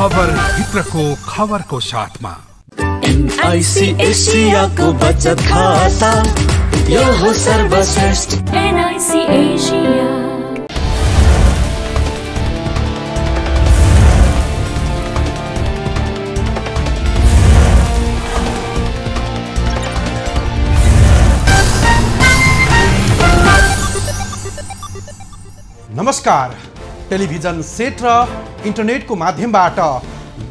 खबर भित्रको खबरको साथमा NIC एसियाको बचत खाता यो हो सर्वश्रेष्ठ NIC एसिया। नमस्कार। टेलिभिजन सेट र इन्टरनेटको माध्यमबाट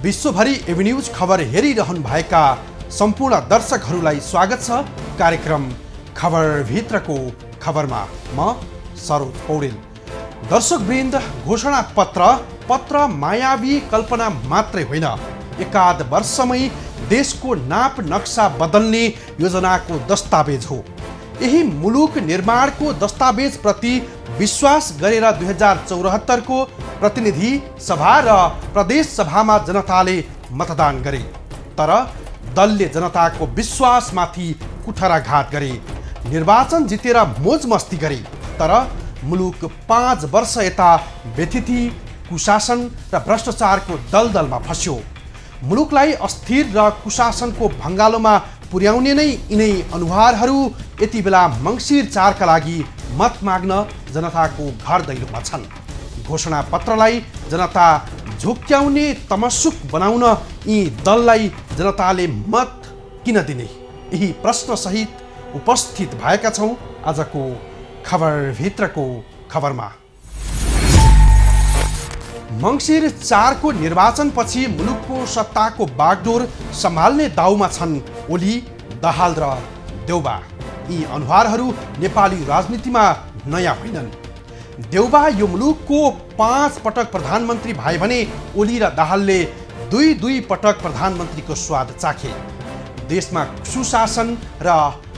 विश्वभरि एभिन्यूज खबर हेरिरहनु भएका सम्पूर्ण दर्शकहरूलाई स्वागत छ कार्यक्रम खबर भित्रको खबरमा। म सरोज पौडेल। दर्शकवृन्द, घोषणा पत्र मायावी कल्पना मात्रै होइन, एकाध वर्षमै देशको नाप नक्सा बदल्ने योजनाको दस्तावेज हो। यही मुलुक निर्माणको दस्तावेज प्रति विश्वास गरेर 2074 को प्रतिनिधि सभा र प्रदेश सभामा जनताले मतदान गरे, तर दलले जनताको विश्वासमाथि कुठराघात गरे। निर्वाचन जितेर मोज मस्ती गरे, तर मुलुक 5 वर्ष यता व्यथिति, कुशासन र भ्रष्टाचारको दलदलमा फस्यो। मुलुकलाई अस्थिर र कुशासनको भङ्गालोमा पुर्याउने नै यिनै अनुहारहरू यति बेला मङ्सिर 4 का लागि मत माग्न जनताको घर दैलोमा छन्। घोषणा पत्रलाई जनता झुक्क्याउने, तमसुक बनाउन यी दललाई जनताले मत किन दिने, यही प्रश्न सहित उपस्थित भएका छौँ आजको खबर भित्रको खबरमा। मङ्सिर 4 को निर्वाचनपछि मुलुकको सत्ताको बागडोर सम्हाल्ने दाउमा छन् ओली, दाहाल र देउबा। यी अनुहारहरू नेपाली राजनीतिमा नयाँ होइनन्। देउबा यो मुलुकको 5 पटक प्रधानमन्त्री भए भने ओली र दाहालले 2 पटक प्रधानमन्त्रीको स्वाद चाखे। देशमा सुशासन र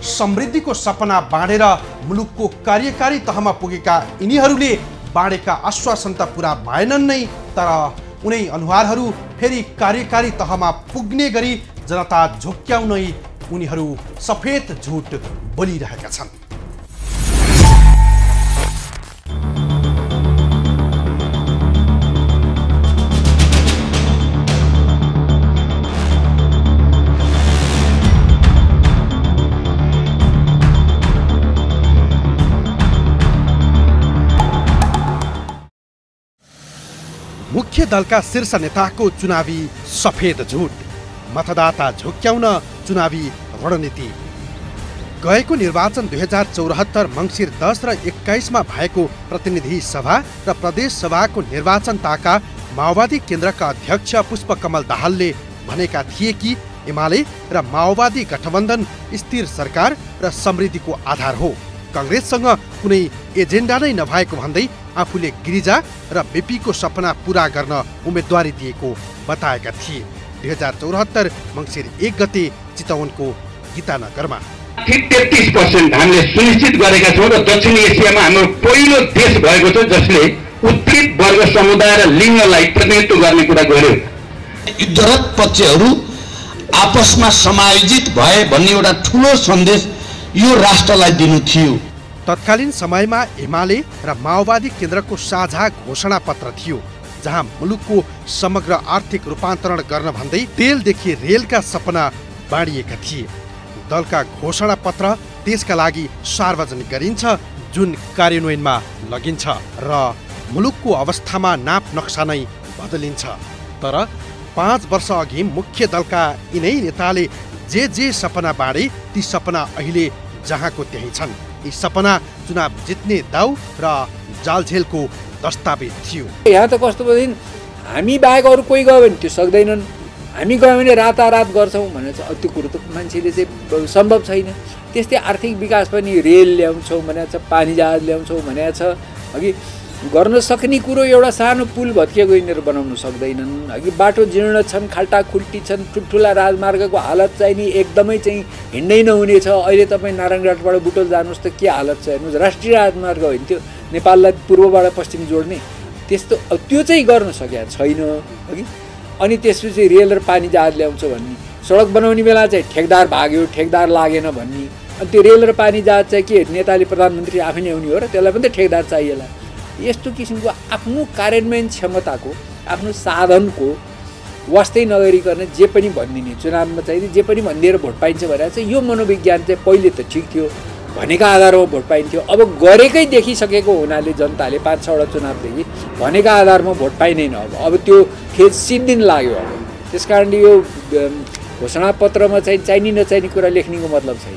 समृद्धिको सपना बाँडेर मुलुकको कार्यकारी तहमा पुगेका यिनीहरूले बाँडेका आश्वासन त पुरा भएनन् नै, तर उनै अनुहारहरू फेरि कार्यकारी तहमा पुग्ने गरी जनता झुक्क्याउनै उनीहरू सफेद झुट बोलिरहेका छन्। मुख्य दलका शीर्ष नेताको चुनावी सफेद झुट, मतदाता झुक्क्याउन चुनावी रणनीति। गएको निर्वाचन 2074 मङ्सिर 10 र 21 मा भएको प्रतिनिधि सभा र प्रदेश सभाको निर्वाचन ताका माओवादी केन्द्रका अध्यक्ष पुष्पकमल दाहालले भनेका थिए कि एमाले र माओवादी गठबन्धन स्थिर सरकार र समृद्धिको आधार हो। कांग्रेससँग कुनै एजेन्डा नै नभएको भन्दै आफूले गिरिजा र बीपीको सपना पूरा गर्न उम्मेदवारी दिएको बताएका थिए। 2074 मङ्सिर 1 गते चितवनको गीतानगरमा 33% हामीले सुनिश्चित गरेका छौँ र दक्षिण एसियामा हाम्रो पहिलो देश भएको छ जसले उत्पीडित वर्ग समुदाय र लिङ्गलाई प्रतिनिधित्व गर्ने कुरा गर्यो। युद्धरत पक्षहरू आपसमा समायोजित भए भन्ने एउटा ठुलो सन्देश यो राष्ट्रलाई दिनु थियो। तत्कालीन समयमा एमाले र माओवादी केन्द्रको साझा घोषणा पत्र थियो, जहाँ मुलुकको समग्र आर्थिक रूपान्तरण गर्न भन्दै तेलदेखि रेलका सपना बाँडिएका थिए। दलका घोषणा पत्र देशका लागि सार्वजनिक गरिन्छ, जुन कार्यान्वयनमा लगिन्छ र मुलुकको अवस्थामा नाप नक्सा नै बदलिन्छ। तर 5 वर्ष अघि मुख्य दलका यिनै नेताले जे सपना बाँडे ती सपना अहिले जहाँको त्यही छन्। यी सपना चुनाव जित्ने दाउ र जालझेलको दस्तावेज थियो। यहाँ त कस्तो दिन हामी बाहेक अरू कोही गयो भने त्यो सक्दैनन्, हामी गयो भने रातारात गर्छौँ भनेर चाहिँ त्यो कुरो त मान्छेले चाहिँ सम्भव छैन। त्यस्तै आर्थिक विकास पनि रेल ल्याउँछौँ भनेको छ, पानी जहाज ल्याउँछौँ भनेको छ। अघि गर्न सक्ने कुरो एउटा सानो पुल भत्किएको यिनीहरू बनाउन सक्दैनन्। अघि बाटो जीर्ण छन्, खाल्टा खुल्टी छन्, ठुल्ठुला राजमार्गको हालत चाहिँ नि एकदमै चाहिँ हिँड्नै नहुने छ। अहिले तपाईँ नारायणघाटबाट बुटोल जानुहोस् त के हालत छ हेर्नुहोस्। राष्ट्रिय राजमार्ग होइन त्यो, नेपाललाई पूर्वबाट पश्चिम जोड्ने, त्यस्तो त्यो चाहिँ गर्न सकेको छैन। अघि अनि त्यसपछि रेल र पानी जहाज ल्याउँछ भन्ने, सडक बनाउने बेला चाहिँ ठेकदार भाग्यो, ठेकदार लागेन भन्ने। अनि त्यो रेल र पानी जहाज चाहिँ के नेताले प्रधानमन्त्री आफै नै आउने हो र त्यसलाई पनि त ठेकदार चाहिएला। यस्तो किसिमको आफ्नो कार्यान्वयन क्षमताको, आफ्नो साधनको वास्तै नगरिकन जे पनि भनिदिने, चुनावमा चाहिँ जे पनि भनिदिएर भोट पाइन्छ भनेर चाहिँ यो मनोविज्ञान चाहिँ पहिले त ठिक थियो, भनेका आधारमा भोट पाइन्थ्यो। अब गरेकै देखिसकेको हुनाले जनताले 5-6वटा चुनावदेखि भनेका आधारमा भोट पाइँदैन। अब त्यो खेद सिद्धिन लाग्यो। अब त्यस कारणले यो घोषणापत्रमा चाहिँ चाहिने नचाहिने कुरा लेख्नेको मतलब छैन।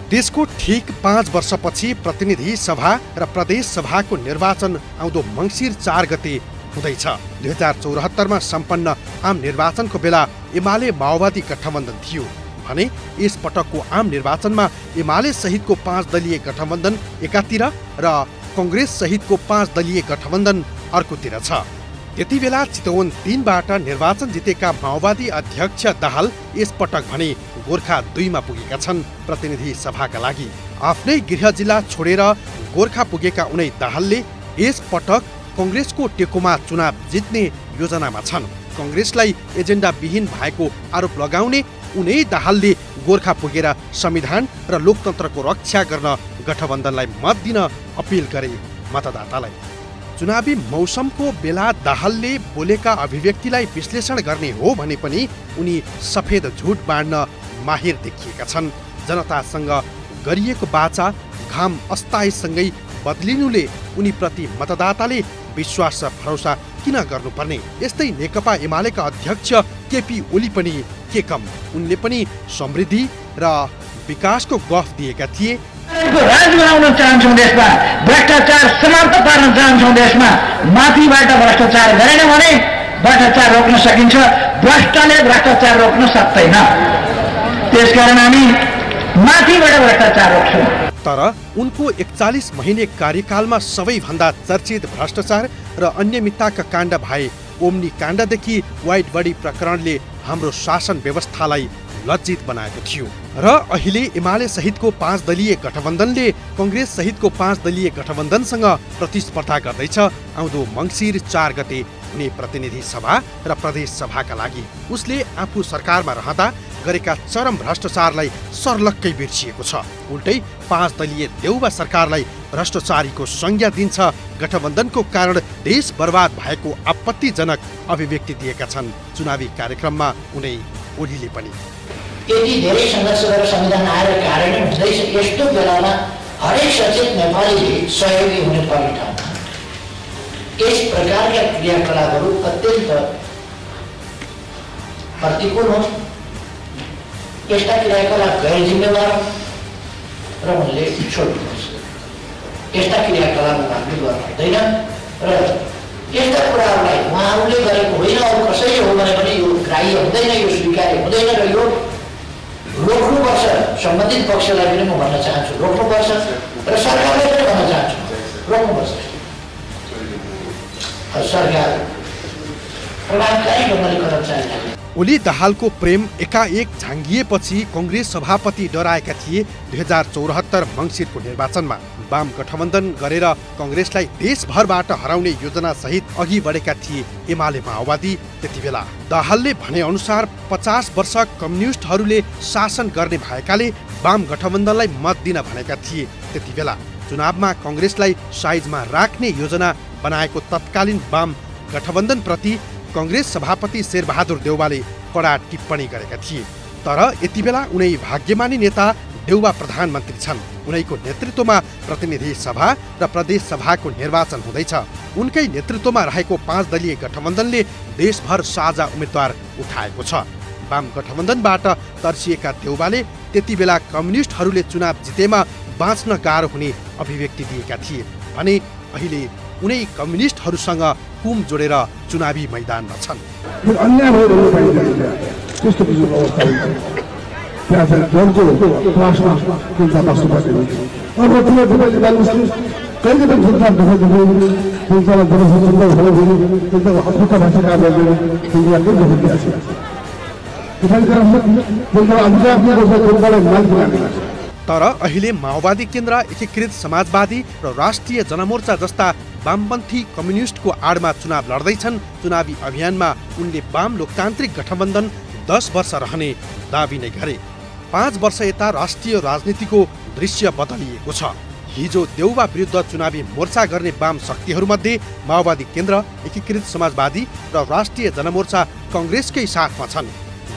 देशको ठिक 5 वर्षपछि प्रतिनिधि सभा र प्रदेश सभाको निर्वाचन आउँदो मङ्सिर 4 गते हुँदैछ। 2074 मा सम्पन्न आम निर्वाचनको बेला एमाले माओवादी गठबन्धन थियो भने यस पटकको आम निर्वाचनमा एमाले सहितको 5 दलीय गठबन्धन एकातिर र कांग्रेस सहितको 5 दलीय गठबन्धन अर्कोतिर छ। त्यति बेला चितवन 3 बाट निर्वाचन जितेका माओवादी अध्यक्ष दाहाल यस पटक भने गोर्खा 2 मा पुगेका छन् प्रतिनिधि सभाका लागि। आफ्नै गृह जिल्ला छोडेर गोर्खा पुगेका उनै दाहालले यस पटक कांग्रेसको टेकोमा चुनाव जित्ने योजनामा छन्। कांग्रेसलाई एजेन्डा विहीन भएको आरोप लगाउने उनै दाहालले गोर्खा पुगेर संविधान र लोकतन्त्रको रक्षा गर्न गठबन्धनलाई मत दिन अपिल गरे मतदातालाई। चुनावी मौसमको बेला दाहालले बोलेका अभिव्यक्तिलाई विश्लेषण गर्ने हो भने पनि उनी सफेद झुट बाँड्न माहिर देखिएका छन्। जनतासँग गरिएको बाचा घाम अस्थायीसँगै बदलिनुले उनीप्रति मतदाताले विश्वास र भरोसा किन गर्नुपर्ने? यस्तै नेकपा एमालेका अध्यक्ष केपी ओली पनि के कम, उनले पनि समृद्धि र विकासको गफ दिएका थिए। राज बनाउन चाहन्छौँ, देशमा भ्रष्टाचार समाप्त पार्न चाहन्छौँ, देशमा माथिबाट भ्रष्टाचार गरेन भने भ्रष्टाचार रोक्न सकिन्छ, भ्रष्टले भ्रष्टाचार रोक्न सक्दैन। त्यसकारण हामी माथिबाट भ्रष्टाचार रोक्छौँ। तर उनको 41 महिने कार्यकालमा सबैभन्दा चर्चित भ्रष्टाचार र अनियमितताका काण्ड भए ओम्नी काण्डदेखि वाइड बडी प्रकरणले हाम्रो शासन व्यवस्थालाई लज्जित बनाएको थियो र अहिले एमाले सहितको 5 दलीय गठबन्धनले कांग्रेस सहितको 5 दलीय गठबन्धनसँग प्रतिस्पर्धा गर्दैछ आउँदो मङ्सिर 4 गते हुने प्रतिनिधि सभा र प्रदेश सभाका लागि। उसले आफू सरकारमा रहँदा गरेका चरम भ्रष्टाचारलाई सर्लक्कै बिर्सिएको छ। उल्टै 5 दलीय देउबा सरकारलाई भ्रष्टाचारीको संज्ञा दिन्छ। गठबन्धनको कारण देश बर्बाद भएको आपत्तिजनक अभिव्यक्ति दिएका छन् चुनावी कार्यक्रममा उनै ओलीले पनि। यति धेरै सङ्घर्ष गरेर संविधान आएर कार्यान्वयन हुँदैछ, यस्तो बेलामा हरेक सचेत नेपालीले सहयोगी हुने पर्ने ठाउँमा यस प्रकारका क्रियाकलापहरू अत्यन्त प्रतिकूल हुन्। यस्ता क्रियाकलाप गैर जिम्मेवार र उनले छोड्नुपर्छ। यस्ता क्रियाकलापमा हामी गर्न हुँदैन र यस्ता कुराहरूलाई उहाँहरूले गरेको होइन, अरू कसैले हो भने पनि यो ग्राह्य हुँदैन, यो स्वीकार्य हुँदैन र यो रोक्नुपर्छ। सम्बन्धित पक्षलाई पनि म भन्न चाहन्छु रोक्नुपर्छ र सरकारलाई पनि भन्न चाहन्छु रोक्नुपर्छ। सरकार प्रभावकारी ढङ्गले कर्मचारी ओली दाहालको प्रेम एकाएक झाङ्गिएपछि कांग्रेस सभापति डराएका थिए। 2074 मङ्सिरको निर्वाचनमा वाम गठबन्धन गरेर कांग्रेसलाई देशभरबाट हराउने योजना सहित अघि बढेका थिए एमाले माओवादी। त्यति बेला दाहालले भने अनुसार 50 वर्ष कम्युनिस्टहरूले शासन गर्ने भएकाले वाम गठबन्धनलाई मत दिन भनेका थिए। त्यति बेला चुनावमा कांग्रेसलाई साइजमा राख्ने योजना बनाएको तत्कालीन वाम गठबन्धन प्रति कांग्रेस सभापति शेरबहादुर देउवाले कडा टिप्पणी गरेका थिए। तर यति बेला उनै भाग्यमानी नेता देउवा प्रधानमन्त्री छन्। उनैको नेतृत्वमा प्रतिनिधि सभा र प्रदेश सभाको निर्वाचन हुँदैछ। उनकै नेतृत्वमा रहेको 5 दलीय गठबन्धनले देशभर साझा उम्मेद्वार उठाएको छ। वाम गठबन्धनबाट तर्सिएका देउवाले त्यति बेला कम्युनिस्टहरूले चुनाव जितेमा बाँच्न गाह्रो हुने अभिव्यक्ति दिएका थिए भने अहिले उनै कम्युनिस्टहरूसँग कुम जोडेर चुनावी मैदानमा छन्। तर अहिले माओवादी केन्द्र, एकीकृत समाजवादी र राष्ट्रिय जनमोर्चा जस्ता वामपन्थी कम्युनिस्टको आडमा चुनाव लड्दैछन्। चुनावी अभियानमा उनले वाम लोकतान्त्रिक गठबन्धन 10 वर्ष रहने दाबी नै गरे। 5 वर्ष यता राष्ट्रिय राजनीतिको दृश्य बदलिएको छ। हिजो देउबा विरुद्ध चुनावी मोर्चा गर्ने वाम शक्तिहरूमध्ये माओवादी केन्द्र, एकीकृत समाजवादी र राष्ट्रिय जनमोर्चा कङ्ग्रेसकै साथमा छन्।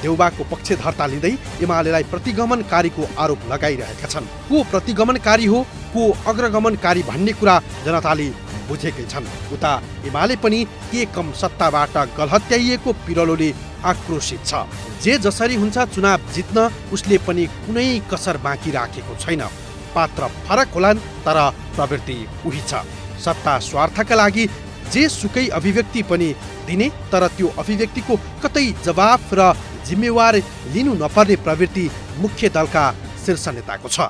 देउबाको पक्षधर्ता लिँदै एमालेलाई प्रतिगमनकारीको आरोप लगाइरहेका छन्। को प्रतिगमनकारी हो, को अग्रगमनकारी भन्ने कुरा जनताले बुझेकै छन्। उता एमाले पनि के कम सत्ताबाट गलहत्याइएको पिरलोले आक्रोशित छ। जे जसरी हुन्छ चुनाव जित्न उसले पनि कुनै कसर बाँकी राखेको छैन। पात्र फरक होलान् तर प्रवृत्ति उही छ। सत्ता स्वार्थका लागि जे सुकै अभिव्यक्ति पनि दिने, तर त्यो अभिव्यक्तिको कतै जवाफ र जिम्मेवार लिनु नपर्ने प्रवृत्ति मुख्य दलका शीर्ष नेताको छ।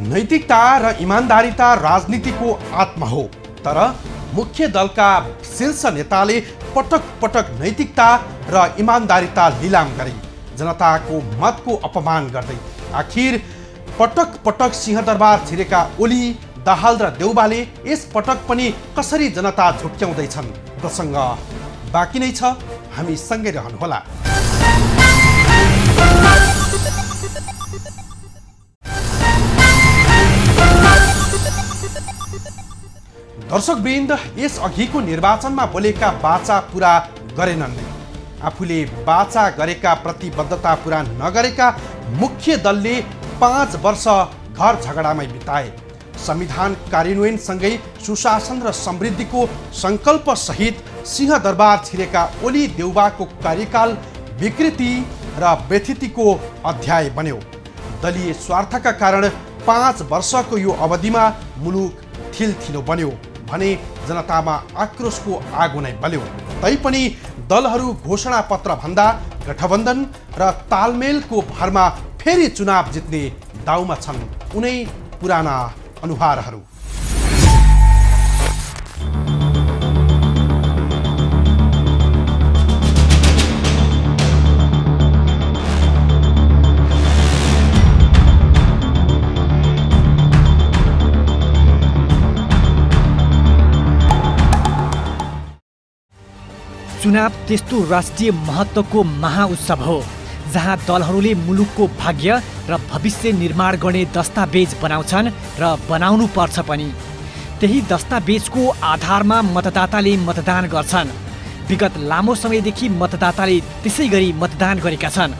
नैतिकता र इमान्दारिता राजनीतिको आत्मा हो, तर मुख्य दलका शीर्ष नेताले पटक पटक नैतिकता र इमान्दारिता लिलाम गरे, जनताको मतको अपमान गर्दै। आखिर पटक पटक सिंहदरबार छिरेका ओली, दाहाल र देउबाले यस पटक पनि कसरी जनता झुक्क्याउँदैछन्? प्रसङ्ग बाँकी नै छ, हामी सँगै रहनुहोला। दर्शकवृन्द, यस अघिको निर्वाचनमा बोलेका बाचा पुरा गरेनन् नै। आफूले बाचा गरेका प्रतिबद्धता पुरा नगरेका मुख्य दलले 5 वर्ष घर झगडामै बिताए। संविधान कार्यान्वयनसँगै सुशासन र समृद्धिको सङ्कल्पसहित सिंहदरबार छिरेका ओली देउबाको कार्यकाल विकृति र व्यथितिको अध्याय बन्यो। दलीय स्वार्थका कारण 5 वर्षको यो अवधिमा मुलुक थिलथिलो बन्यो भने जनतामा आक्रोशको आगो नै बल्यो। तैपनि दलहरू घोषणा पत्र भन्दा गठबन्धन र तालमेलको भरमा फेरि चुनाव जित्ने दाउमा छन् उनै पुराना अनुहारहरू। चुनाव त्यस्तो राष्ट्रिय महत्त्वको महाउत्सव हो जहाँ दलहरूले मुलुकको भाग्य र भविष्य निर्माण गर्ने दस्तावेज बनाउँछन् र बनाउनु पर्छ पनि। त्यही दस्तावेजको आधारमा मतदाताले मतदान गर्छन्। विगत लामो समयदेखि मतदाताले त्यसै गरी मतदान गरेका छन्।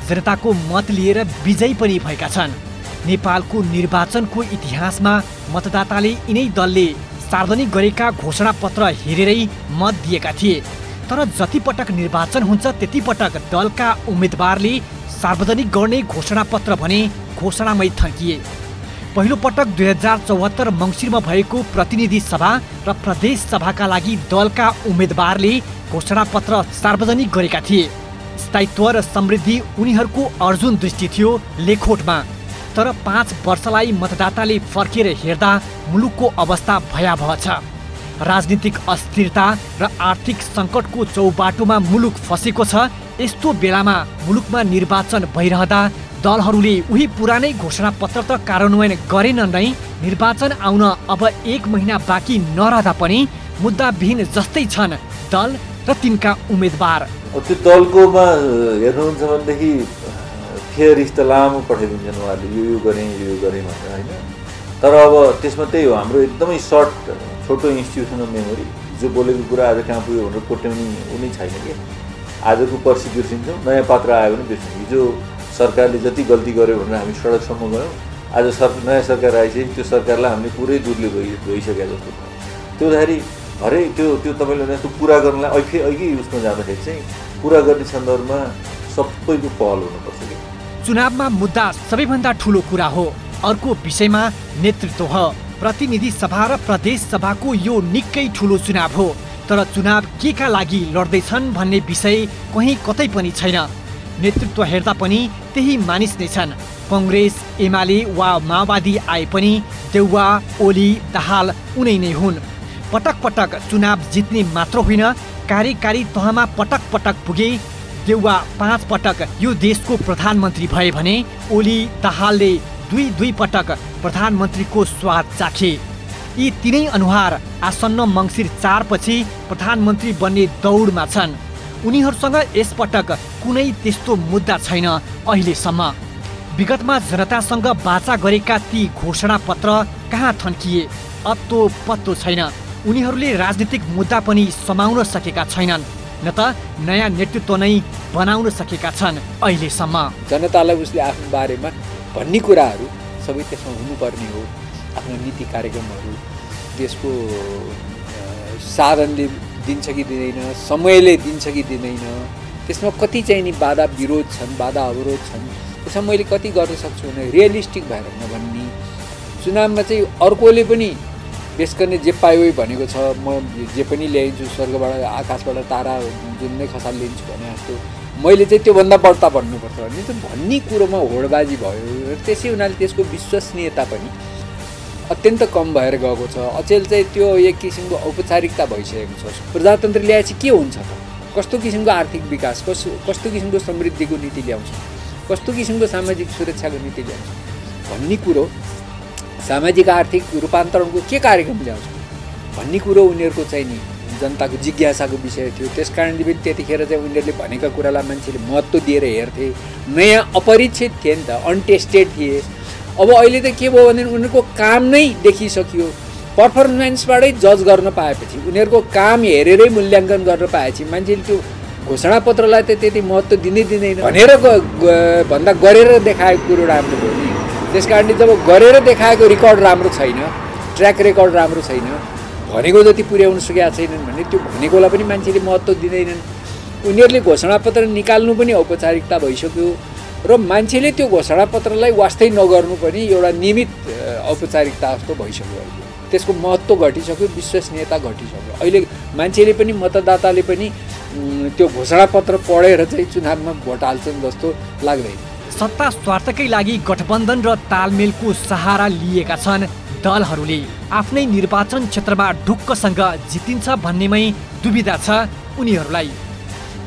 जनताको मत लिएर विजयी पनि भएका छन्। नेपालको निर्वाचनको इतिहासमा मतदाताले यिनै दलले सार्वजनिक गरेका घोषणापत्र हेरेरै मत दिएका थिए। तर जति पटक निर्वाचन हुन्छ त्यति पटक दलका उम्मेदवारले सार्वजनिक गर्ने घोषणापत्र भने घोषणामै थन्किए। पहिलो पटक 2074 मङ्सिरमा भएको प्रतिनिधि सभा र प्रदेश सभाका लागि दलका उम्मेदवारले घोषणापत्र सार्वजनिक गरेका थिए। स्थायित्व र समृद्धि उनीहरूको अर्जुन दृष्टि थियो लेखोटमा। तर 5 वर्षलाई मतदाताले फर्केर हेर्दा मुलुकको अवस्था भयावह छ। राजनीतिक अस्थिरता र आर्थिक सङ्कटको चौबाटोमा मुलुक फसेको छ। यस्तो बेलामा मुलुकमा निर्वाचन भइरहँदा दलहरूले उही पुरानै घोषणापत्र त कार्यान्वयन गरेनन् नै। निर्वाचन आउन अब 1 महिना बाँकी नरहँदा पनि मुद्दाविहीन जस्तै छन् दल र तिनका उम्मेदवार। त्यो दलकोमा हेर्नुहुन्छ भनेदेखि फेरिस त लामो पठाइदिन्छन् उहाँहरूले, यो गरेँ भनेर होइन। तर अब त्यसमा त्यही हो, हाम्रो एकदमै छोटो इन्स्टिट्युसनल मेमोरी। जो बोलेको कुरा आज कहाँ पुग्यो भनेर कोट्याउने उनी छैन कि। आजको पर्सि बिर्सिन्छौँ, नयाँ पात्र आयो भने बिर्सिन्छौँ। हिजो सरकारले जति गल्ती गर्यो भनेर हामी सडकसम्म गयौँ। आज नयाँ सरकार आएपछि त्यो सरकारलाई हामीले पुरै दुधले धोइसकेका जस्तो छ। त्यो हुँदाखेरि हरेक त्यो तपाईँले भने जस्तो पुरा गर्नलाई अघि उसमा जाँदाखेरि चाहिँ पुरा गर्ने सन्दर्भमा सबैको पहल हुनुपर्छ कि। चुनावमा मुद्दा सबैभन्दा ठुलो कुरा हो। अर्को विषयमा नेतृत्व हो। प्रतिनिधि सभा र प्रदेश सभाको यो निकै ठुलो चुनाव हो। तर चुनाव केका लागि लड्दैछन् भन्ने विषय कहीँ कतै पनि छैन। नेतृत्व हेर्दा पनि त्यही मानिस नै छन्। कङ्ग्रेस, एमाले वा माओवादी आए पनि देउवा, ओली, दाहाल उनै नै हुन्। पटक पटक चुनाव जित्ने मात्र होइन, कार्यकारी तहमा पटक पटक पुगे, देउवा 5 पटक यो देशको प्रधानमन्त्री भए भने ओली दाहालले 2 पटक प्रधानमन्त्रीको स्वाद चाखे। यी तीनै अनुहार आसन्न मङ्सिर 4 पछि प्रधानमन्त्री बन्ने दौडमा छन्। उनीहरूसँग यसपटक कुनै त्यस्तो मुद्दा छैन अहिलेसम्म। विगतमा जनतासँग वाचा गरेका ती घोषणा पत्र कहाँ थन्किए अत्तो पत्तो छैन। उनीहरूले राजनीतिक मुद्दा पनि समाउन सकेका छैनन्, न त नयाँ नेतृत्व नै बनाउन सकेका छन् अहिलेसम्म। जनतालाई उसले आफ्नो बारेमा भन्ने कुराहरू सबै त्यसमा हुनुपर्ने हो। आफ्नो नीति कार्यक्रमहरू देशको साधनले दिन्छ कि दिँदैन, समयले दिन्छ कि दिँदैन, त्यसमा कति चाहिँ नि बाधा विरोध छन्, बाधा अवरोध छन्, त्यसमा मैले कति गर्न सक्छु भने रियलिस्टिक भएर नभन्ने। चुनावमा चाहिँ अर्कोले पनि पेस गर्ने जे पायो भनेको छ, म जे पनि ल्याइन्छु स्वर्गबाट आकाशबाट तारा जुन नै खसाल लिन्छु भने जस्तो मैले चाहिँ त्योभन्दा बढ्ता भन्नुपर्छ भने त्यो भन्ने कुरोमा होडबाजी भयो। त्यसै हुनाले त्यसको विश्वसनीयता पनि अत्यन्त कम भएर गएको छ। अचेल चाहिँ त्यो एक किसिमको औपचारिकता भइसकेको छ। प्रजातन्त्र ल्याएपछि के हुन्छ त? कस्तो किसिमको आर्थिक विकास, कस्तो किसिमको समृद्धिको नीति ल्याउँछ, कस्तो किसिमको सामाजिक सुरक्षाको नीति ल्याउँछ भन्ने कुरो, सामाजिक आर्थिक रूपान्तरणको के कार्यक्रम ल्याउँछ भन्ने कुरो उनीहरूको चाहिँ नि जनताको जिज्ञासाको विषय थियो। त्यसकारणले पनि त्यतिखेर चाहिँ उनीहरूले भनेका कुरालाई मान्छेले महत्त्व दिएर हेर्थे। नयाँ अपरिचित थिए नि त, अनटेस्टेड थिए। अब अहिले त के भयो भने उनीहरूको काम नै देखिसक्यो। पर्फर्मेन्सबाटै जज गर्न पाएपछि, उनीहरूको काम हेरेरै मूल्याङ्कन गर्न पाएपछि मान्छेले त्यो घोषणापत्रलाई त त्यति महत्त्व दिँदैन भनेर भन्दा गरेर देखाएको कुरो राम्रो हो नि। त्यसकारणले जब गरेर देखाएको रेकर्ड राम्रो छैन, ट्र्याक रेकर्ड राम्रो छैन, भनेको जति पुर्याउन सकेका छैनन् भने त्यो भनेकोलाई पनि मान्छेले महत्त्व दिँदैनन्। उनीहरूले घोषणापत्र निकाल्नु पनि औपचारिकता भइसक्यो र मान्छेले त्यो घोषणापत्रलाई वास्तै नगर्नु पनि एउटा नियमित औपचारिकता जस्तो भइसक्यो। अहिले त्यसको महत्त्व घटिसक्यो, विश्वसनीयता घटिसक्यो। अहिले मान्छेले पनि मतदाताले पनि त्यो घोषणापत्र पढेर चाहिँ चुनावमा भोट हाल्छन् जस्तो लाग्दैन। सत्ता स्वार्थकै लागि गठबन्धन र तालमेलको सहारा लिएका छन् दलहरूले। आफ्नै निर्वाचन क्षेत्रमा ढुक्कसँग जितिन्छ भन्नेमै दुविधा छ उनीहरूलाई।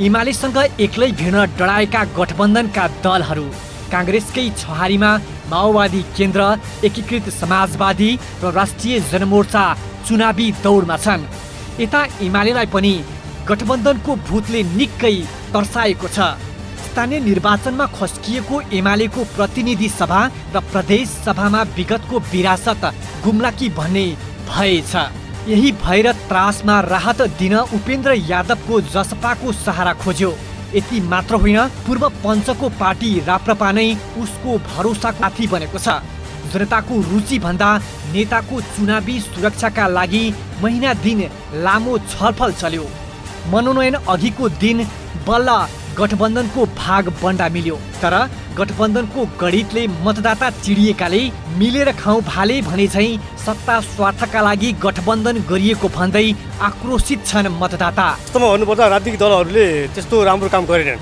एमालेसँग एक्लै भिड्न डराएका गठबन्धनका दलहरू काङ्ग्रेसकै छहारीमा माओवादी केन्द्र, एकीकृत समाजवादी र राष्ट्रिय जनमोर्चा चुनावी दौडमा छन्। यता एमालेलाई पनि गठबन्धनको भूतले निकै तर्साएको छ। स्थानीय निर्वाचनमा खस्किएको एमालेको प्रतिनिधि सभा र प्रदेश सभामा विगतको विरासत गुम्ला कि भन्ने भय छ। यही भएर त्रासमा राहत दिन उपेन्द्र यादवको जसपाको सहारा खोज्यो। यति मात्र होइन, पूर्व पञ्चको पार्टी राप्रपा नै उसको भरोसाको साथी बनेको छ। जनताको रुचि भन्दा नेताको चुनावी सुरक्षाका लागि महिना दिन लामो छलफल चल्यो। मनोनयन अघिको दिन बल्ल गठबन्धनको भाग बन्डा मिल्यो। तर गठबन्धनको गणितले मतदाता चिडिएकाले मिलेर खाउँ भाले भने चाहिँ सत्ता स्वार्थका लागि गठबन्धन गरिएको भन्दै आक्रोशित छन् मतदाता। वास्तवमा भन्नुपर्दा राजनीतिक दलहरूले त्यस्तो राम्रो काम गरेनन्।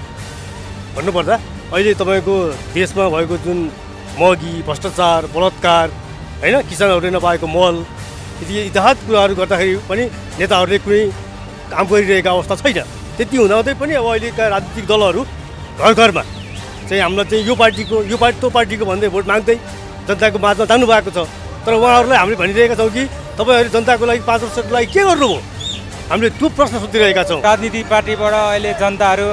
भन्नुपर्दा अहिले तपाईँको देशमा भएको जुन महँगी, भ्रष्टाचार, बलात्कार, होइन, किसानहरूले नपाएको मल, इतिहास कुराहरू गर्दाखेरि पनि नेताहरूले कुनै काम गरिरहेका अवस्था छैन। त्यति हुँदाहुँदै पनि अब अहिलेका राजनीतिक दलहरू घर घरमा चाहिँ हामीलाई चाहिँ यो पार्टीको त्यो पार्टीको भन्दै भोट माग्दै जनताको माझमा जानु भएको छ। तर उहाँहरूलाई हामीले भनिरहेका छौँ कि तपाईँहरू जनताको लागि 5 वर्षको लागि के गर्नुभयो, हामीले त्यो प्रश्न सोधिरहेका छौँ। राजनीतिक पार्टीबाट अहिले जनताहरू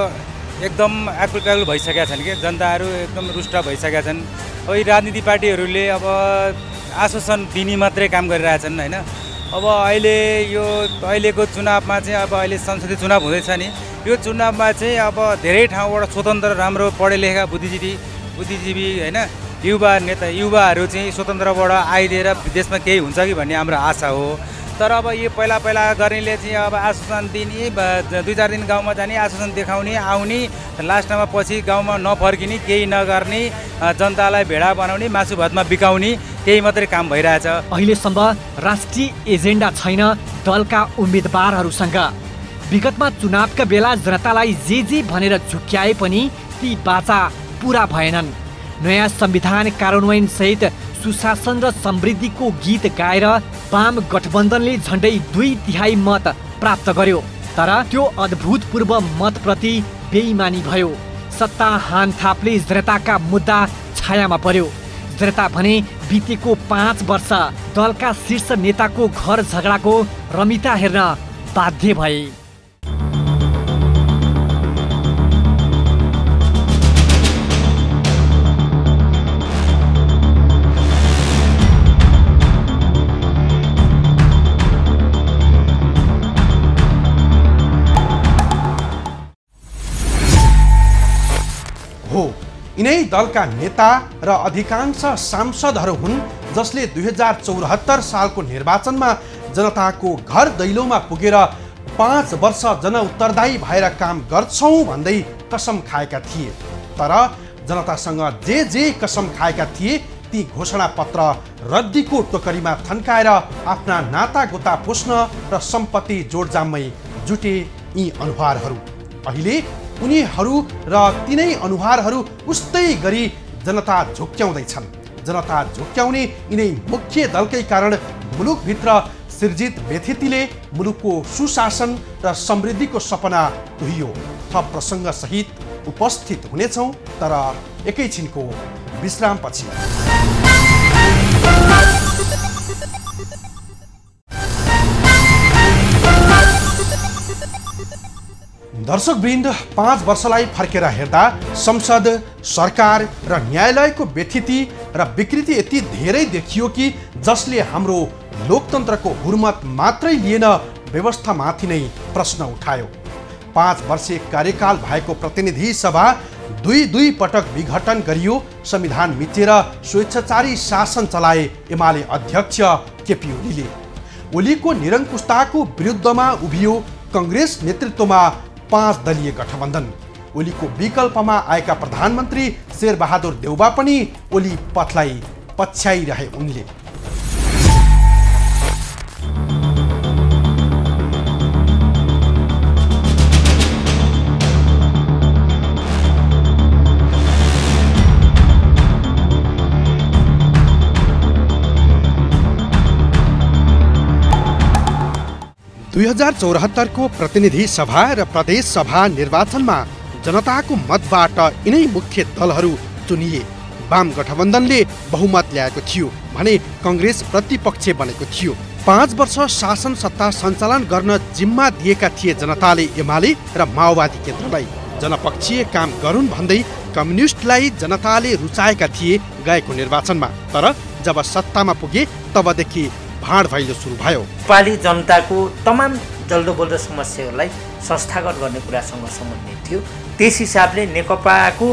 एकदम आकुल पाकुल भइसकेका छन् कि जनताहरू एकदम रुष्ट भइसकेका छन्। अब यी राजनीतिक पार्टीहरूले अब आश्वासन दिने मात्रै काम गरिरहेछन् होइन। अब अहिलेको चुनावमा चाहिँ अब अहिले संसदीय चुनाव हुँदैछ नि, यो चुनावमा चाहिँ अब धेरै ठाउँबाट स्वतन्त्र राम्रो पढे लेखेका बुद्धिजीवी होइन युवाहरू चाहिँ स्वतन्त्रबाट आइदिएर देशमा केही हुन्छ कि भन्ने हाम्रो आशा हो। तर अब यो पहिला गर्नेले चाहिँ अब आश्वासन दिने, 2-4 दिन गाउँमा जाने, आश्वासन देखाउने, आउने, लास्टमा पछि गाउँमा नफर्किने, केही नगर्ने, जनतालाई भेडा बनाउने, मासु भातमा बिकाउने, त्यही मात्रै काम भइरहेछ। अहिलेसम्म राष्ट्रिय एजेन्डा छैन दलका उम्मेदवारहरूसँग। विगतमा चुनावका बेला जनतालाई जे भनेर झुक्क्याए पनि ती बाचा पूरा भएनन्। नयाँ संविधान कार्यान्वयन सहित सुशासन र समृद्धिको गीत गाएर वाम गठबन्धनले झन्डै 2/3 मत प्राप्त गर्यो। तर त्यो अद्भुतपूर्व मतप्रति बेइमानी भयो। सत्ता हानथापले जनताका मुद्दा छायामा पर्यो। जनता भने बितेको 5 वर्ष दलका शीर्ष नेताको घर झगडाको रमिता हेर्न बाध्य भए। यिनै दलका नेता र अधिकांश सांसदहरू हुन् जसले 2074 सालको निर्वाचनमा जनताको घर दैलोमा पुगेर 5 वर्ष जनउत्तरदायी भएर काम गर्छौँ भन्दै कसम खाएका थिए। तर जनतासँग जे कसम खाएका थिए ती घोषणापत्र रद्दीको टोकरीमा थन्काएर आफ्ना नातागोता पुस्न र सम्पत्ति जोडजाममै जुटे यी अनुहारहरू। अहिले उनीहरू र तिनै अनुहारहरू उस्तै गरी जनता झुक्क्याउँदैछन्। जनता झुक्क्याउने यिनै मुख्य दलकै कारण मुलुकभित्र सिर्जित व्यथितिले मुलुकको सुशासन र समृद्धिको सपना तुहियो। थप प्रसङ्गसहित उपस्थित हुनेछौँ, तर एकैछिनको विश्रामपछि। दर्शकवृन्द, 5 वर्षलाई फर्केर हेर्दा संसद, सरकार र न्यायालयको व्यथिति र विकृति यति धेरै देखियो कि जसले हाम्रो लोकतन्त्रको हुर्मत मात्रै लिएन, व्यवस्थामाथि नै प्रश्न उठायो। 5 वर्षे कार्यकाल भएको प्रतिनिधि सभा दुई पटक विघटन गरियो। संविधान मिचेर स्वेच्छाचारी शासन चलाए एमाले अध्यक्ष केपी ओलीले। ओलीको निरङ्कुशताको विरुद्धमा उभियो कांग्रेस नेतृत्वमा 5 दलीय गठबन्धन। ओलीको विकल्पमा आएका प्रधानमन्त्री शेरबहादुर देउबा पनि ओली पथलाई पछ्याइरहे उनले। दुई 2074 को प्रतिनिधि सभा र प्रदेश सभा निर्वाचनमा जनताको मतबाट यिनै मुख्य दलहरू चुनिए। वाम गठबन्धनले बहुमत ल्याएको थियो भने कांग्रेस प्रतिपक्ष बनेको थियो। 5 वर्ष शासन सत्ता सञ्चालन गर्न जिम्मा दिएका थिए जनताले एमाले र माओवादी केन्द्रलाई। जनपक्षीय काम गरून् भन्दै कम्युनिस्टलाई जनताले रुचाएका थिए गएको निर्वाचनमा। तर जब सत्तामा पुगे तबदेखि भाँड भैलो सुरु भयो। नेपाली जनताको तमाम जल्दो बल्दो समस्याहरूलाई संस्थागत गर्ने कुरासँग सम्बन्धित थियो। त्यस हिसाबले नेकपाको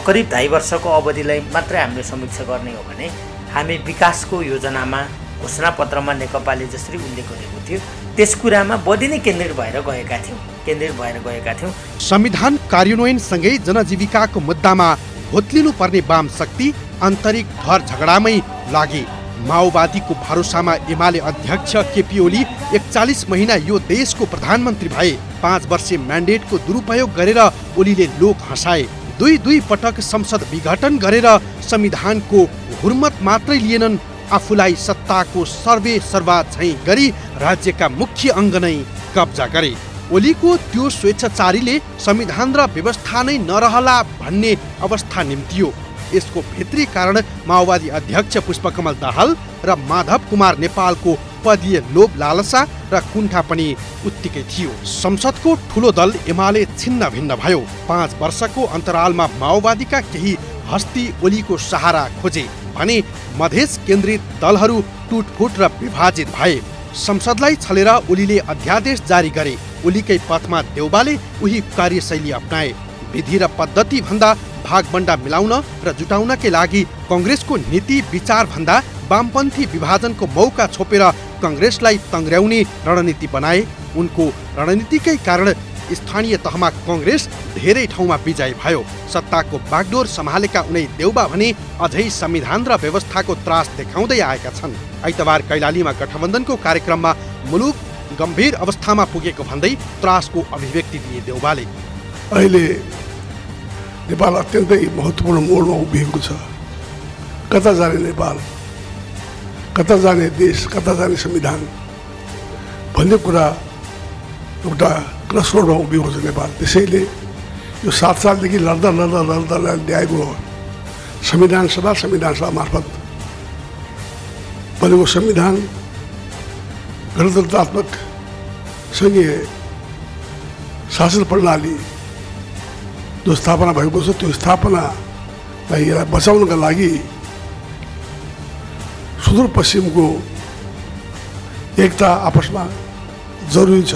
करिब 2.5 वर्षको अवधिलाई मात्रै हामीले समीक्षा गर्ने हो भने हामी विकासको योजनामा घोषणापत्रमा नेकपाले जसरी उल्लेख गरेको थियो त्यस कुरामा बढी नै केन्द्रित भएर गएका थियौँ। संविधान कार्यान्वयनसँगै जनजीविकाको मुद्दामा भोत्लिनु पर्ने वाम शक्ति आन्तरिक घर झगडामै लागे। माओवादीको भरोसामा एमाले अध्यक्ष केपी ओली 41 महिना यो देशको प्रधानमन्त्री भए। 5 वर्षे म्यान्डेटको दुरुपयोग गरेर ओलीले लोक हँसाए। दुई पटक संसद विघटन गरेर संविधानको हुर्मत मात्रै लिएनन्, आफूलाई सत्ताको सर्वा झैं गरी राज्यका मुख्य अङ्ग नै कब्जा गरे। ओलीको त्यो स्वेच्छाचारीले संविधान र व्यवस्था नै नरहला भन्ने अवस्था निम्तियो। यसको भित्री कारण माओवादी अध्यक्ष पुष्पकमल दाहाल र माधव कुमार नेपालको पदीय लोभ लालसा र कुण्ठा पनि उत्तिकै थियो। संसदको ठुलो दल एमाले छिन्न भिन्न भयो। 5 वर्षको अन्तरालमा माओवादीका केही हस्ती ओलीको सहारा खोजे भने मधेस केन्द्रित दलहरू टुटफुट र विभाजित भए। संसदलाई छलेर ओलीले अध्यादेश जारी गरे। ओलीकै पथमा देउबाले उही कार्यशैली अपनाए। विधि र पद्धति भन्दा भागबण्डा मिलाउन र जुटाउनकै लागि कांग्रेसको नीति विचार भन्दा वामपन्थी विभाजनको मौका छोपेर कांग्रेसलाई तङ्ग्र्याउने रणनीति बनाए। उनको रणनीतिकै कारण स्थानीय तहमा कांग्रेस धेरै ठाउँमा विजय भयो। सत्ताको बागडोर सम्हालेका उनै देउबा भने अझै संविधान र व्यवस्थाको त्रास देखाउँदै आएका छन्। आइतबार कैलालीमा गठबन्धनको कार्यक्रममा मुलुक गम्भीर अवस्थामा पुगेको भन्दै त्रासको अभिव्यक्ति दिए देउबाले। अहिले नेपाल अत्यन्तै महत्त्वपूर्ण मोडमा उभिएको छ। कता जाने नेपाल, कता जाने देश, कता जाने संविधान भन्ने कुरा एउटा क्रसरोडमा उभिएको छ नेपाल। त्यसैले यो 7 सालदेखि लड्दा ल्याएको संविधान सभा मार्फत बनेको संविधान गणतन्त्रात्मक सङ्घीय शासन प्रणाली जो स्थापना भएको छ, त्यो स्थापनालाई यसलाई बचाउनका लागि सुदूरपश्चिमको एकता आपसमा जरुरी छ।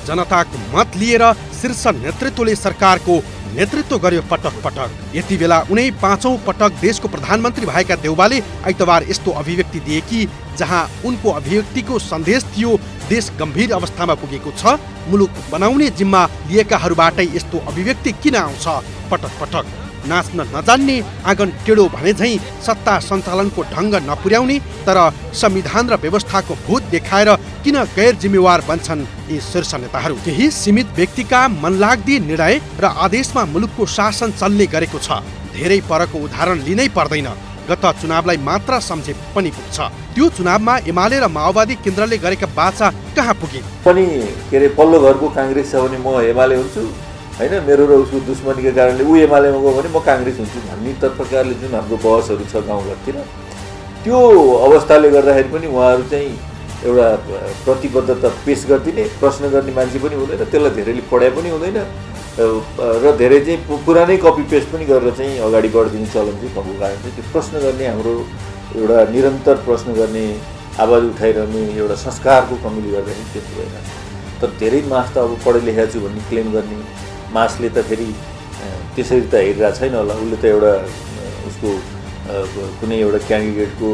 जनताको मत लिएर शीर्ष नेतृत्वले सरकारको नेतृत्व गर्यो पटक पटक। यति बेला उनै 5औं पटक देशको प्रधानमन्त्री भएका देउबाले आइतबार यस्तो अभिव्यक्ति दिए कि जहाँ उनको अभिव्यक्तिको सन्देश थियो देश गम्भीर अवस्थामा पुगेको छ, मुलुक बनाउने जिम्मा लिएकाहरूबाटै यस्तो अभिव्यक्ति किन आउँछ पटक पटक। नाच्न नजान्ने आँगन टेढो भने झैँ सत्ता सञ्चालनको ढङ्ग नपुर्याउने तर संविधान र व्यवस्थाको भूत देखाएर किन गैर जिम्मेवार बन्छन् यी शीर्ष नेताहरू। केही सीमित व्यक्तिका मनलाग्दी निर्णय र आदेशमा मुलुकको शासन चल्ने गरेको छ। धेरै परको उदाहरण लिनै पर्दैन, गत चुनावलाई मात्र सम्झे पनि पुग्छ। त्यो चुनावमा एमाले र माओवादी केन्द्रले गरेका बाचा कहाँ पुगे पनि के अरे पल्लो घरको काङ्ग्रेस छ भने म एमाले हुन्छु हैन, मेरो र उसको दुश्मनीको कारणले ऊ एमालेमा गयो भने म काङ्ग्रेस हुन्छु भन्ने प्रकारले जुन हाम्रो बहसहरू छ गाउँघरतिर, त्यो अवस्थाले गर्दाखेरि पनि उहाँहरू चाहिँ एउटा प्रतिबद्धता पेश गरिदिने, प्रश्न गर्ने मान्छे पनि हुँदैन, त्यसलाई धेरैले पढाइ पनि हुँदैन र धेरै चाहिँ पुरानै कपी पेस्ट पनि गरेर चाहिँ अगाडि बढिदिने चलन चाहिँ भएको कारण चाहिँ त्यो प्रश्न गर्ने हाम्रो एउटा निरन्तर प्रश्न गर्ने, आवाज उठाइरहने एउटा संस्कारको कमीले गर्दाखेरि त्यस्तो भइरहेको छ। तर धेरै मास त अब पढे लेखेको छु भन्ने क्लेम गर्ने मासले त फेरि त्यसरी त हेरिरहेको छैन होला। उसले त एउटा उसको कुनै एउटा क्यान्डिडेटको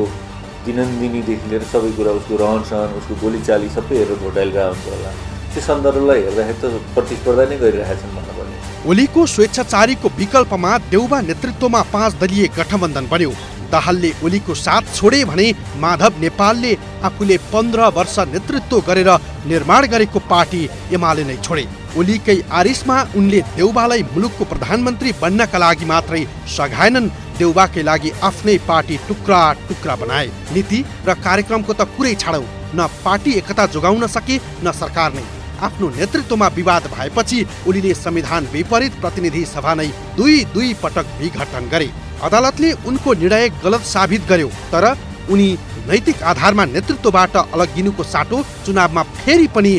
दिनन्दिनीदेखि लिएर सबै कुरा, उसको रहन सहन, उसको बोलीचाली सबै हेरेर भोटाइरहेको हुन्छ होला। त्यो सन्दर्भलाई हेर्दाखेरि त प्रतिस्पर्धा नै गरिरहेका छन् भन्नुपर्ने। ओलीको स्वेच्छाचारीको विकल्पमा देउबा नेतृत्वमा 5 दलीय गठबन्धन बन्यो। दाहालले ओलीको साथ छोडे भने माधव नेपालले आफूले 15 वर्ष नेतृत्व गरेर निर्माण गरेको पार्टी एमाले नै छोडे। ओलीकै आरिसमा उनले देउबालाई मुलुकको प्रधानमन्त्री बन्नका लागि मात्रै सघाएनन्, देउबाकै लागि आफ्नै पार्टी टुक्रा टुक्रा बनाए। नीति र कार्यक्रमको त कुरै छाडौँ, न पार्टी एकता जोगाउन सके न सरकार नै। आफ्नो नेतृत्वमा विवाद भएपछि ओलीले संविधान विपरीत प्रतिनिधि सभा नै दुई पटक विघटन गरे। अदालतले उनको निर्णय गलत साबित गर्यो, तर उनी नैतिक आधारमा नेतृत्वबाट अलगिनुको साटो चुनावमा फेरि पनि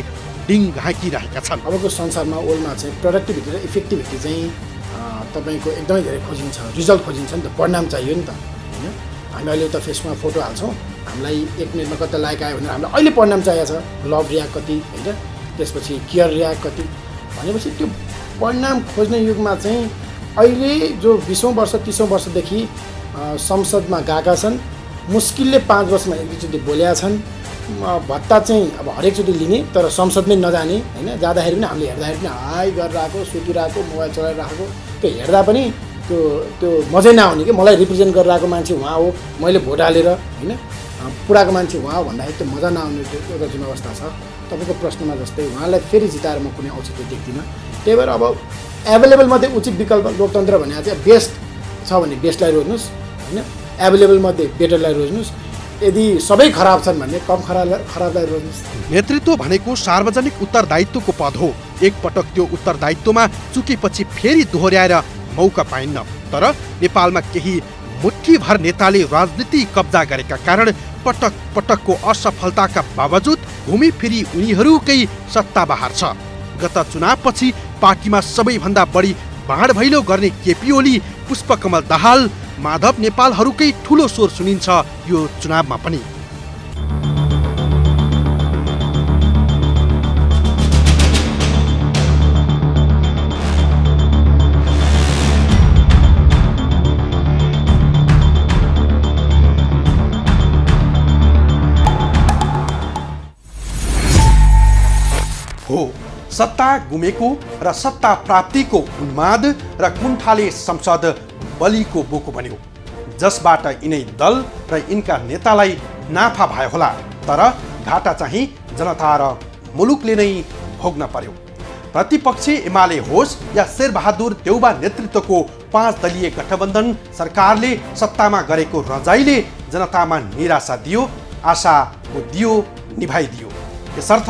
डिङ घाँकिरहेका छन्। अबको संसारमा ओलमा चाहिँ प्रोडक्टिभिटी र इफेक्टिभिटी चाहिँ तपाईँको एकदमै धेरै खोजिन्छ, रिजल्ट खोजिन्छ नि त, परिणाम चाहियो नि त होइन। हामी अहिले त फेसबुकमा फोटो हाल्छौँ, हामीलाई 1 मिनटमा कति लाइक आयो भनेर हामीलाई अहिले परिणाम चाहिएको छ, लभ रियाक्ट कति होइन, त्यसपछि केयर रियाक्ट कति भनेपछि त्यो परिणाम खोज्ने युगमा चाहिँ अहिले जो 20औं वर्ष 30औं वर्षदेखि संसदमा गएका छन्, मुस्किलले 5 वर्षमा एकचोटि बोलेका छन्। भत्ता चाहिँ अब हरेकचोटि लिने तर संसदमै नजाने होइन, जाँदाखेरि पनि हामीले हेर्दाखेरि पनि हाई गरेर आएको, सुतिरहेको, मोबाइल चलाइरहेको, त्यो हेर्दा पनि त्यो मजै नआउने कि मलाई रिप्रेजेन्ट गरेर आएको मान्छे उहाँ हो, मैले भोट हालेर होइन पुराको मान्छे उहाँ हो भन्दाखेरि त्यो मजा नआउने एउटा जुन अवस्था छ। तपाईँको प्रश्नमा जस्तै उहाँलाई फेरि जिताएर म कुनै औचित्य देख्दिनँ। त्यही भएर अब एभाइलेबल मध्ये उचित विकल्प लोकतन्त्र भने चाहिँ बेस्ट छ भने बेस्टलाई रोज्नुहोस् होइन, एभाइलेबल मध्ये बेटरलाई रोज्नुहोस्, यदि सबै खराब छन् भने कम खराबलाई रोज्नुहोस्। नेतृत्व भनेको सार्वजनिक उत्तरदायित्वको पद हो। एकपटक त्यो उत्तरदायित्वमा चुकेपछि फेरि दोहोर्याएर मौका पाइन्न। तर नेपालमा केही मुठ्ठीभर नेताले राजनीति कब्जा गरेका कारण पटक पटकको असफलताका बावजुद घुमिफिरी उनीहरूकै सत्ता बहार छ। गत चुनावपछि पार्टीमा सबैभन्दा बढी बाँड भैलो गर्ने केपी ओली, पुष्पकमल दाहाल, माधव नेपालहरूकै ठुलो स्वर सुनिन्छ यो चुनावमा पनि। हो सत्ता गुमेको र सत्ता प्राप्तिको उन्माद र कुण्ठाले संसद बलिको बोको बन्यो, जसबाट यिनै दल र यिनका नेतालाई नाफा भयो होला, तर घाटा चाहिँ जनता र मुलुकले नै भोग्न पर्यो। प्रतिपक्षी एमाले होस् या शेरबहादुर देउबा नेतृत्वको 5 दलीय गठबन्धन सरकारले सत्तामा गरेको रजाइले जनतामा निराशा दियो, आशा दियो, निभाइदियो। यसर्थ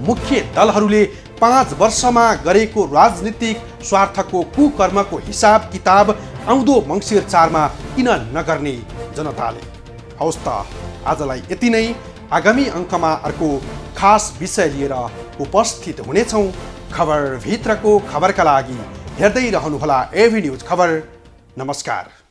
मुख्य दलहरूले 5 वर्षमा गरेको राजनीतिक स्वार्थको कुकर्मको हिसाब किताब आउँदो मङ्सिर 4 मा किन नगर्ने जनताले? हवस् त, आजलाई यति नै। आगामी अङ्कमा अर्को खास विषय लिएर उपस्थित हुनेछौँ। खबर भित्रको खबरका लागि हेर्दै रहनुहोला एभी न्युज खबर। नमस्कार।